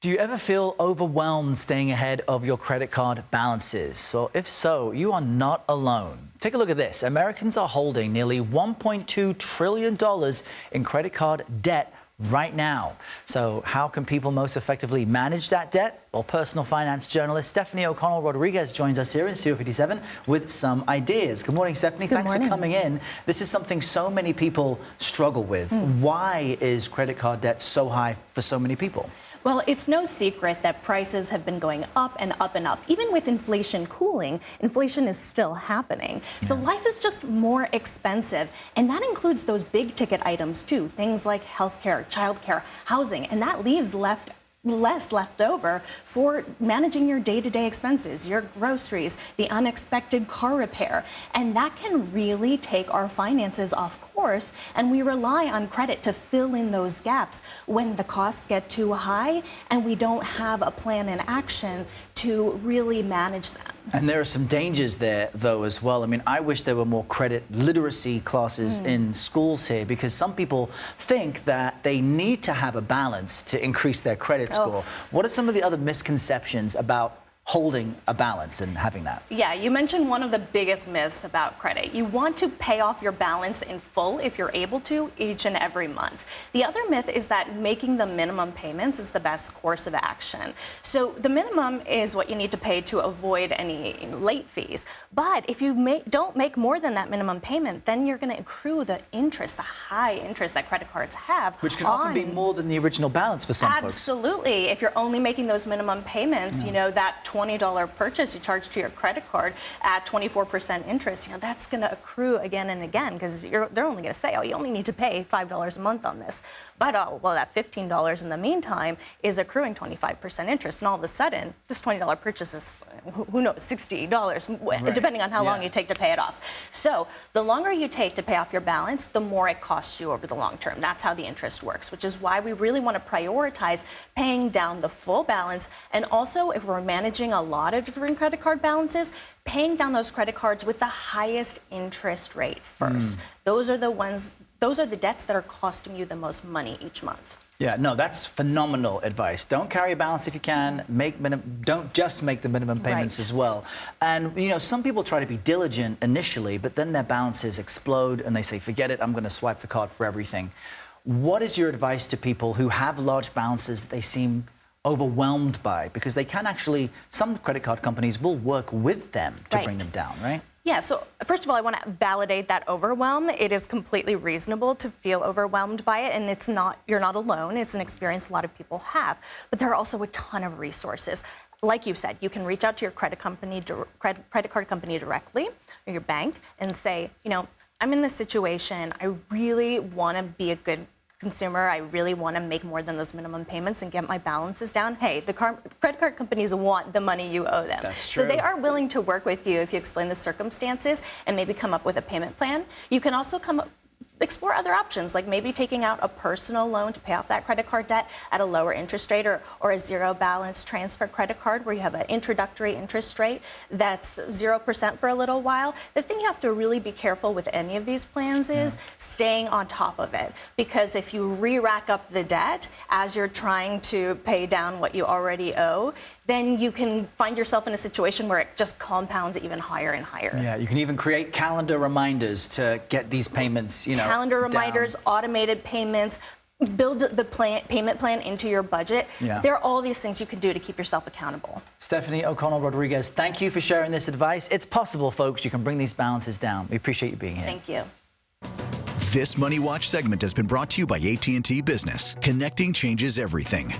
Do you ever feel overwhelmed staying ahead of your credit card balances? Well, if so, you are not alone. Take a look at this. Americans are holding nearly $1.2 trillion in credit card debt right now. So how can people most effectively manage that debt? Well, personal finance journalist Stephanie O'Connell Rodriguez joins us here in Studio 57 with some ideas. Good morning, Stephanie. Thanks for coming in. This is something so many people struggle with. Why is credit card debt so high for so many people? Well, it's no secret that prices have been going up and up and up. Even with inflation cooling, inflation is still happening. So life is just more expensive. And that includes those big ticket items too, things like healthcare, childcare, housing, and that leaves less left over for managing your day-to-day expenses, your groceries, the unexpected car repair. And that can really take our finances off course, and we rely on credit to fill in those gaps when the costs get too high and we don't have a plan in action to really manage them. And there are some dangers there, though, as well. I mean, I wish there were more credit literacy classes in schools here, because some people think that they need to have a balance to increase their credit score. What are some of the other misconceptions about holding a balance and having that? Yeah, you mentioned one of the biggest myths about credit. You want to pay off your balance in full if you're able to each and every month. The other myth is that making the minimum payments is the best course of action. So the minimum is what you need to pay to avoid any late fees. But if you don't make more than that minimum payment, then you're going to accrue the interest, the high interest that credit cards have. Which can often be more than the original balance for some folks. Absolutely. If you're only making those minimum payments, you know, that $20 purchase you charge to your credit card at 24% interest, you know, that's going to accrue again and again, because they're only going to say, oh, you only need to pay $5 a month on this. But, well, that $15 in the meantime is accruing 25% interest. And all of a sudden, this $20 purchase is, who knows, $60, depending on how long you take to pay it off. So the longer you take to pay off your balance, the more it costs you over the long term. That's how the interest works, which is why we really want to prioritize paying down the full balance. And also, if we're managing a lot of different credit card balances, paying down those credit cards with the highest interest rate first. Those are the debts that are costing you the most money each month. Yeah, no, that's phenomenal advice. Don't carry a balance if you can. Don't just make the minimum payments as well. And, you know, some people try to be diligent initially, but then their balances explode and they say, forget it, I'm going to swipe the card for everything. What is your advice to people who have large balances that they seem overwhelmed by? Because they can actually, some credit card companies will work with them to bring them down, right? Yeah, so first of all, I want to validate that overwhelm. It is completely reasonable to feel overwhelmed by it, and you're not alone. It's an experience a lot of people have. But there are also a ton of resources. Like you said, you can reach out to your credit card company directly, or your bank, and say, you know, I'm in this situation. I really want to be a good consumer. I really want to make more than those minimum payments and get my balances down. Hey, the credit card companies want the money you owe them. That's true. So they are willing to work with you if you explain the circumstances and maybe come up with a payment plan. You can also explore other options, like maybe taking out a personal loan to pay off that credit card debt at a lower interest rate, or a zero balance transfer credit card where you have an introductory interest rate that's 0% for a little while. The thing you have to really be careful with any of these plans is staying on top of it, because if you re-rack up the debt as you're trying to pay down what you already owe, then you can find yourself in a situation where it just compounds even higher and higher. Yeah, you can even create calendar reminders to get these payments, you know, calendar reminders, automated payments, build the payment plan into your budget. There are all these things you can do to keep yourself accountable. Stephanie O'Connell Rodriguez, thank you for sharing this advice. It's possible, folks. You can bring these balances down. We appreciate you being here. Thank you. This Money Watch segment has been brought to you by AT&T Business. Connecting changes everything.